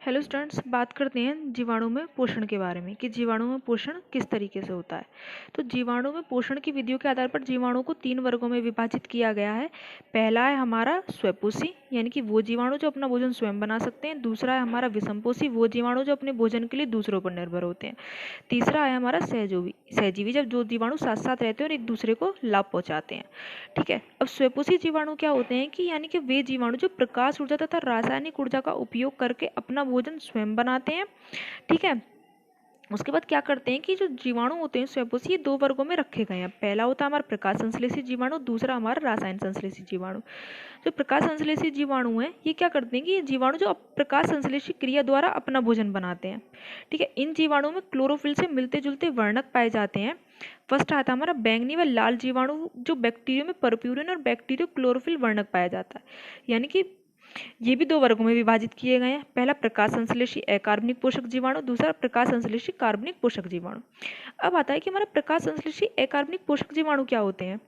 Hello students, बात करते हैं जीवाणु में पोषण के बारे में कि जीवाणु में पोषण किस तरीके से होता है। तो जीवाणु में पोषण की विधियों के आधार पर जीवाणु को 3 वर्गों में विभाजित किया गया है। पहला है हमारा स्वयंपोषी, यानी कि वो जीवाणु जो अपना भोजन स्वयं बना सकते हैं। दूसरा है हमारा विषमपोषी, वो जीवाणु जो अपने भोजन के लिए दूसरों पर निर्भर होते हैं। तीसरा है हमारा सहजीवी, जब जो जीवाणु साथ साथ रहते हैं और एक दूसरे को लाभ पहुंचाते हैं। ठीक है। अब स्वयंपोषी जीवाणु क्या होते हैं कि यानी कि वे जीवाणु जो प्रकाश ऊर्जा तथा रासायनिक ऊर्जा का उपयोग करके अपना भोजन स्वयं बनाते हैं। ठीक है। उसके बाद क्या करते हैं कि जो जीवाणु होते हैं स्वयंपोषी, ये 2 वर्गों में रखे गए हैं। पहला होता है हमारा प्रकाश संश्लेषी जीवाणु, दूसरा हमारा रसायन संश्लेषी जीवाणु। जो प्रकाश संश्लेषी जीवाणु है ये क्या करते हैं कि ये जीवाणु जो प्रकाश संश्लेषी क्रिया द्वारा अपना भोजन बनाते हैं। ठीक है। इन जीवाणुओं में क्लोरोफिल से मिलते जुलते वर्णक पाए जाते हैं। फर्स्ट आता है हमारा बैंगनी व लाल जीवाणु, जो बैक्टीरिया में परप्यूरिन और बैक्टीरियो क्लोरोफिल वर्णक पाया जाता है। यानी कि ये भी 2 वर्गों में विभाजित किए गए हैं। पहला प्रकाश संश्लेषी अकार्बनिक पोषक जीवाणु, दूसरा प्रकाश संश्लेषी कार्बनिक पोषक जीवाणु। अब आता है कि हमारे प्रकाश संश्लेषी अकार्बनिक पोषक जीवाणु क्या होते हैं।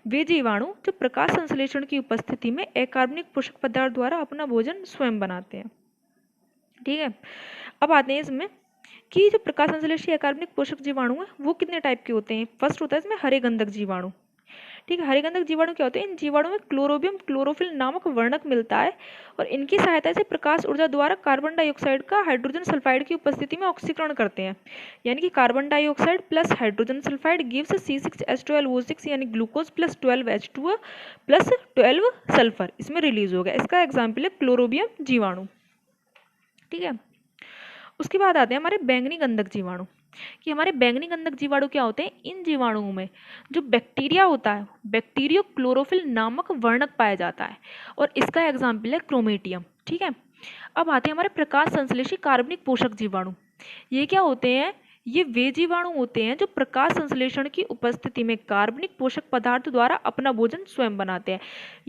वे जीवाणु जो प्रकाश संश्लेषण की उपस्थिति में अकार्बनिक पोषक पदार्थ द्वारा अपना भोजन स्वयं बनाते हैं। ठीक है। अब आते हैं इसमें कि जो प्रकाश संश्लेषी अकार्बनिक पोषक जीवाणु है वो कितने टाइप के होते हैं। फर्स्ट होता है इसमें हरे गंधक जीवाणु। ठीक है। हरे गंधक जीवाणु क्या होते हैं, इन जीवाणु में क्लोरोबियम क्लोरोफिल नामक वर्णक मिलता है और इनकी सहायता से प्रकाश ऊर्जा द्वारा कार्बन डाइऑक्साइड का हाइड्रोजन सल्फाइड की उपस्थिति में ऑक्सीकरण करते हैं। यानी कि carbon dioxide plus hydrogen sulphide gives C6H12O6 यानी glucose plus 12H2O plus 12 sulphur इसमें रिलीज हो गया। इसका एग्जाम्पल है क्लोरोबियम जीवाणु। ठीक है। उसके बाद आते हैं हमारे बैंगनी गंधक जीवाणु कि हमारे बैंगनी गंधक जीवाणु क्या होते हैं। इन जीवाणुओं में जो बैक्टीरिया होता है, बैक्टीरियो क्लोरोफिल नामक वर्णक पाया जाता है और इसका एग्जाम्पल है क्रोमेटियम। ठीक है। अब आते हैं हमारे प्रकाश संश्लेषी कार्बनिक पोषक जीवाणु। ये क्या होते हैं, ये वे जीवाणु होते हैं जो प्रकाश संश्लेषण की उपस्थिति में कार्बनिक पोषक पदार्थ द्वारा अपना भोजन स्वयं बनाते हैं।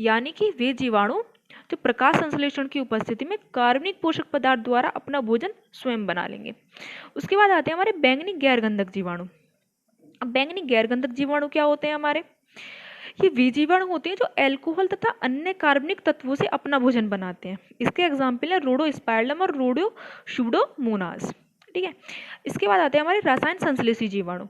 यानी कि वे जीवाणु जो प्रकाश संश्लेषण की उपस्थिति में कार्बनिक पोषक पदार्थ द्वारा अपना भोजन स्वयं बना लेंगे। उसके बाद आते हैं हमारे बैंगनी गैरगंधक जीवाणु। अब बैंगनी गैरगंधक जीवाणु क्या होते हैं हमारे, ये वे जीवाणु होते हैं जो अल्कोहल तथा अन्य कार्बनिक तत्वों से अपना भोजन बनाते हैं। इसके एग्जाम्पल है रोडोस्पाइरलम और रोडियो सूडोमोनास। ठीक है। इसके बाद आते हैं हमारे रसायन संश्लेषी जीवाणु।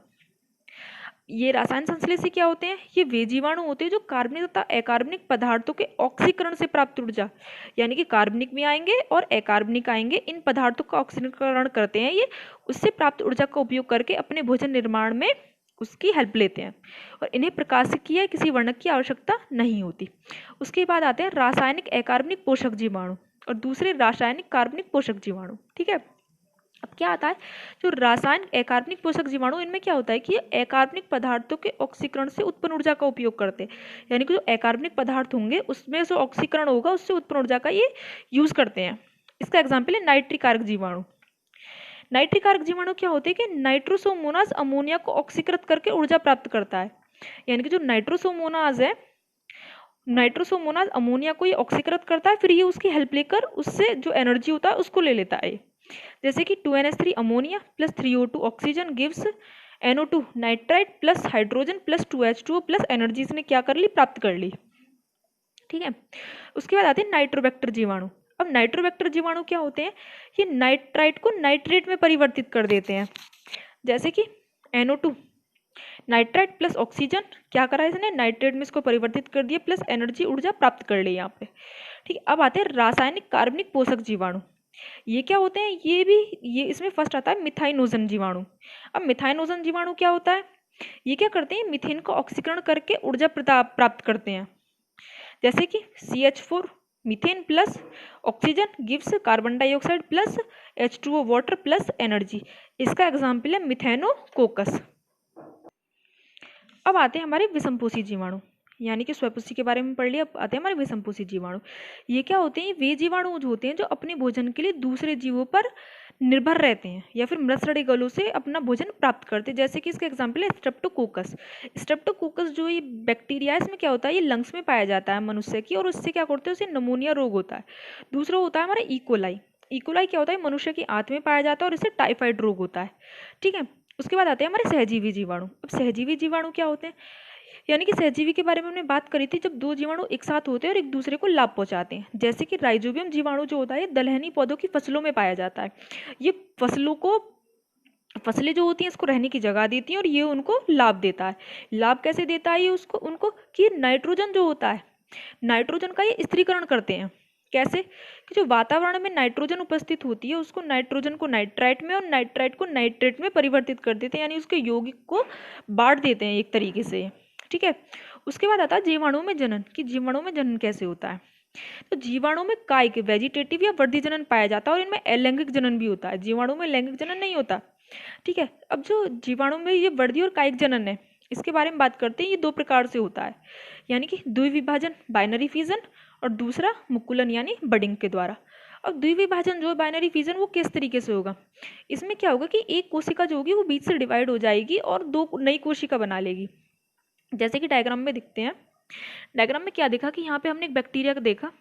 ये रसायन संश्लेषी क्या होते हैं, ये वे जीवाणु होते हैं जो कार्बनिक तथा अकार्बनिक पदार्थों के ऑक्सीकरण से प्राप्त ऊर्जा, यानी कि कार्बनिक भी आएंगे और अकार्बनिक आएंगे, इन पदार्थों का ऑक्सीकरण करते हैं। ये उससे प्राप्त ऊर्जा का उपयोग करके अपने भोजन निर्माण में उसकी हेल्प लेते हैं और इन्हें प्रकाशिकीय किसी वर्णक की आवश्यकता नहीं होती। उसके बाद आते हैं रासायनिक अकार्बनिक पोषक जीवाणु और दूसरे रासायनिक कार्बनिक पोषक जीवाणु। ठीक है। अब क्या आता है, जो रासायनिक अकार्बनिक पोषक जीवाणु, इनमें क्या होता है कि ये अकार्बनिक पदार्थों के ऑक्सीकरण से उत्पन्न ऊर्जा का उपयोग करते हैं। यानी कि जो अकार्बनिक पदार्थ होंगे उसमें जो ऑक्सीकरण होगा उससे उत्पन्न ऊर्जा का ये यूज करते हैं। इसका एग्जाम्पल है नाइट्रिकारक जीवाणु। नाइट्रिकारक जीवाणु क्या होते हैं कि नाइट्रोसोमोनास अमोनिया को ऑक्सीकृत करके ऊर्जा प्राप्त करता है। यानी कि जो नाइट्रोसोमोनास है, नाइट्रोसोमोनास अमोनिया को ये ऑक्सीकृत करता है, फिर ये उसकी हेल्प लेकर उससे जो एनर्जी होता है उसको ले लेता है। जैसे कि 2NH3 ammonia plus 3O2 oxygen gives NO2 nitrite plus hydrogen plus 2H2O plus energy इसने क्या कर ली, प्राप्त कर ली। ठीक है। उसके बाद आते हैं नाइट्रोबैक्टर जीवाणु। अब नाइट्रोबैक्टर जीवाणु क्या होते हैं, ये नाइट्राइट को नाइट्रेट में परिवर्तित कर देते हैं। जैसे कि NO2 नाइट्राइट प्लस ऑक्सीजन क्या करा इसने, नाइट्रेट में इसको परिवर्तित कर दिया प्लस एनर्जी ऊर्जा प्राप्त कर ली यहाँ पे। ठीक है। अब आते हैं रासायनिक कार्बनिक पोषक जीवाणु। ये क्या होते हैं, ये इसमें फर्स्ट आता है मिथाइनोजन जीवाणु। अब मिथाइनोजन जीवाणु क्या होता है, ये क्या करते हैं, मीथेन का ऑक्सीकरण करके ऊर्जा प्राप्त करते हैं। जैसे कि CH4 methane plus oxygen gives carbon dioxide plus H2O water plus energy. इसका एग्जाम्पल है मिथेनोकोकस। अब आते हैं हमारे विषमपोषी जीवाणु, यानी कि स्वयंपोषी के बारे में पढ़ लिया। अब आते हैं हमारे विषमपोषी जीवाणु। ये क्या होते हैं, वे जीवाणु जो होते हैं जो अपने भोजन के लिए दूसरे जीवों पर निर्भर रहते हैं या फिर मृतसड़े गलों से अपना भोजन प्राप्त करते हैं। जैसे कि इसका एग्जाम्पल है स्ट्रेप्टोकोकस। स्ट्रेप्टोकोकस जो ये बैक्टीरिया है, इसमें क्या होता है, ये लंग्स में पाया जाता है मनुष्य की, और उससे क्या करते हैं, उसे नमोनिया रोग होता है। दूसरा होता है हमारा इकोलाई। इकोलाई क्या होता है, मनुष्य की आंत में पाया जाता है और इससे टाइफाइड रोग होता है। ठीक है। उसके बाद आते हैं हमारे सहजीवी जीवाणु। अब सहजीवी जीवाणु क्या होते हैं, यानी कि सहजीवी के बारे में हमने बात करी थी, जब दो जीवाणु एक साथ होते हैं और एक दूसरे को लाभ पहुंचाते हैं। जैसे कि राइजोबियम जीवाणु जो होता है दलहनी पौधों की फसलों में पाया जाता है। ये फसलें जो होती हैं इसको रहने की जगह देती हैं और ये उनको लाभ देता है। लाभ कैसे देता है ये उसको उनको कि नाइट्रोजन जो होता है, नाइट्रोजन का ये स्त्रीकरण करते हैं। कैसे कि जो वातावरण में नाइट्रोजन उपस्थित होती है उसको नाइट्रोजन को नाइट्राइट में और नाइट्राइट को नाइट्रेट में परिवर्तित कर देते हैं, यानी उसके यौगिक को बांट देते हैं एक तरीके से। ठीक है। उसके बाद आता है जीवाणुओं में जनन, कि जीवाणुओं में जनन कैसे होता है। तो जीवाणु में कायिक वेजिटेटिव या वर्धी जनन पाया जाता है और इनमें अलैंगिक जनन भी होता है। जीवाणु में लैंगिक जनन नहीं होता। ठीक है। अब जो जीवाणु में ये वर्धी और कायिक जनन है इसके बारे में बात करते हैं। ये दो प्रकार से होता है, यानी कि द्विविभाजन बाइनरी फिजन और दूसरा मुकुलन यानी बडिंग के द्वारा। अब द्विविभाजन जो है बाइनरी फिजन वो किस तरीके से होगा, इसमें क्या होगा कि एक कोशिका जो होगी वो बीच से डिवाइड हो जाएगी और दो नई कोशिका बना लेगी। जैसे कि डायग्राम में दिखते हैं। डायग्राम में क्या देखा कि यहाँ पे हमने एक बैक्टीरिया को देखा,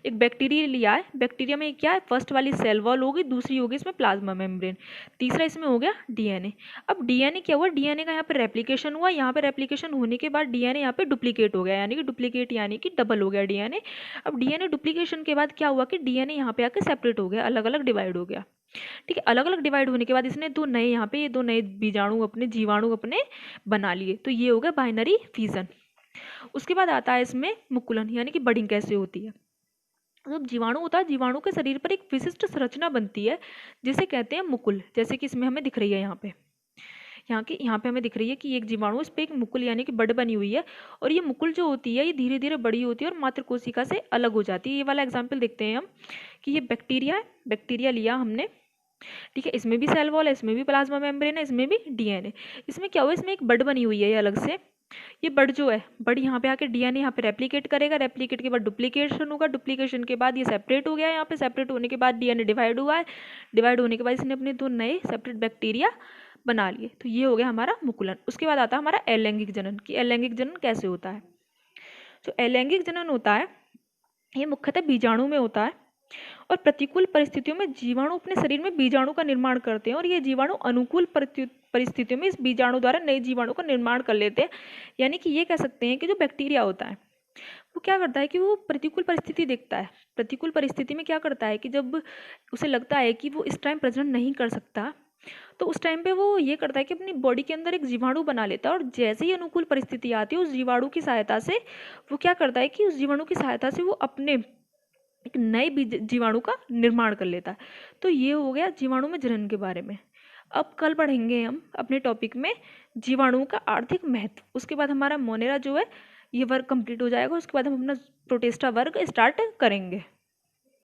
एक बैक्टीरिया लिया है। बैक्टीरिया में क्या है, फर्स्ट वाली सेल वॉल होगी, दूसरी होगी इसमें प्लाज्मा मेम्ब्रेन, तीसरा इसमें हो गया डीएनए। अब डीएनए क्या हुआ, डीएनए का यहाँ पे रेप्लिकेशन हुआ, यहाँ पे रेप्लिकेशन होने के बाद डीएनए यहाँ पे डुप्लीकेट हो गया, यानी कि डुप्लीकेट यानी कि डबल हो गया डीएनए। अब डीएनए डुप्लीकेशन के बाद क्या हुआ कि डीएनए यहाँ पे आके सेपरेट हो गया, अलग अलग डिवाइड हो गया। ठीक है। अलग अलग डिवाइड होने के बाद इसने दो नए यहाँ पे ये दो नए बीजाणु अपने जीवाणु अपने बना लिए, तो ये हो गया बाइनरी फिजन। उसके बाद आता है इसमें मुकुलन, यानी कि बडिंग कैसे होती है। जब जीवाणु होता है जीवाणु के शरीर पर एक विशिष्ट संरचना बनती है जिसे कहते हैं मुकुल। जैसे कि इसमें हमें दिख रही है यहाँ पे हमें दिख रही है कि एक जीवाणु, इस पे एक मुकुल यानी कि बड बनी हुई है और ये मुकुल जो होती है ये धीरे धीरे बड़ी होती है और मात्र कोशिका से अलग हो जाती है। ये वाला एग्जाम्पल देखते हैं हम कि ये बैक्टीरिया है, बैक्टीरिया लिया हमने। ठीक है। इसमें भी सेल वॉल है, इसमें भी प्लाज्मा मेम्ब्रेन है, इसमें भी डीएनए। इसमें क्या हुआ, इसमें एक बड बनी हुई है ये अलग से। ये बड जो है, बड यहाँ पे आके डीएनए यहाँ पे रेप्लिकेट करेगा, रेप्लिकेट के बाद डुप्लीकेशन होगा, डुप्लीकेशन के बाद ये सेपरेट हो गया है, यहाँ पे सेपरेट होने के बाद डीएनए डिवाइड हुआ है, डिवाइड होने के बाद इसने अपने दो नए सेपरेट बैक्टीरिया बना लिए, तो ये हो गया हमारा मुकुलन। उसके बाद आता है हमारा अलैंगिक जनन, कि अलैंगिक जनन कैसे होता है। जो अलैंगिक जनन होता है ये मुख्यतः बीजाणु में होता है और प्रतिकूल परिस्थितियों में जीवाणु अपने शरीर में बीजाणु का निर्माण करते हैं और ये जीवाणु अनुकूल परिस्थितियों में इस बीजाणु द्वारा नए जीवाणु का निर्माण कर लेते हैं। यानी कि ये कह सकते हैं कि जो बैक्टीरिया होता है वो क्या करता है कि वो प्रतिकूल परिस्थिति देखता है। प्रतिकूल परिस्थिति में क्या करता है कि जब उसे लगता है कि वो इस टाइम प्रजनन नहीं कर सकता तो उस टाइम पे वो ये करता है कि अपनी बॉडी के अंदर एक जीवाणु बना लेता है और जैसे ही अनुकूल परिस्थिति आती है उस जीवाणु की सहायता से वो क्या करता है कि उस जीवाणु की सहायता से वो अपने एक नए जीवाणु का निर्माण कर लेता है। तो ये हो गया जीवाणु में जनन के बारे में। अब कल पढ़ेंगे हम अपने टॉपिक में जीवाणुओं का आर्थिक महत्व। उसके बाद हमारा मोनेरा जो है ये वर्ग कंप्लीट हो जाएगा, उसके बाद हम अपना प्रोटेस्टा वर्ग स्टार्ट करेंगे।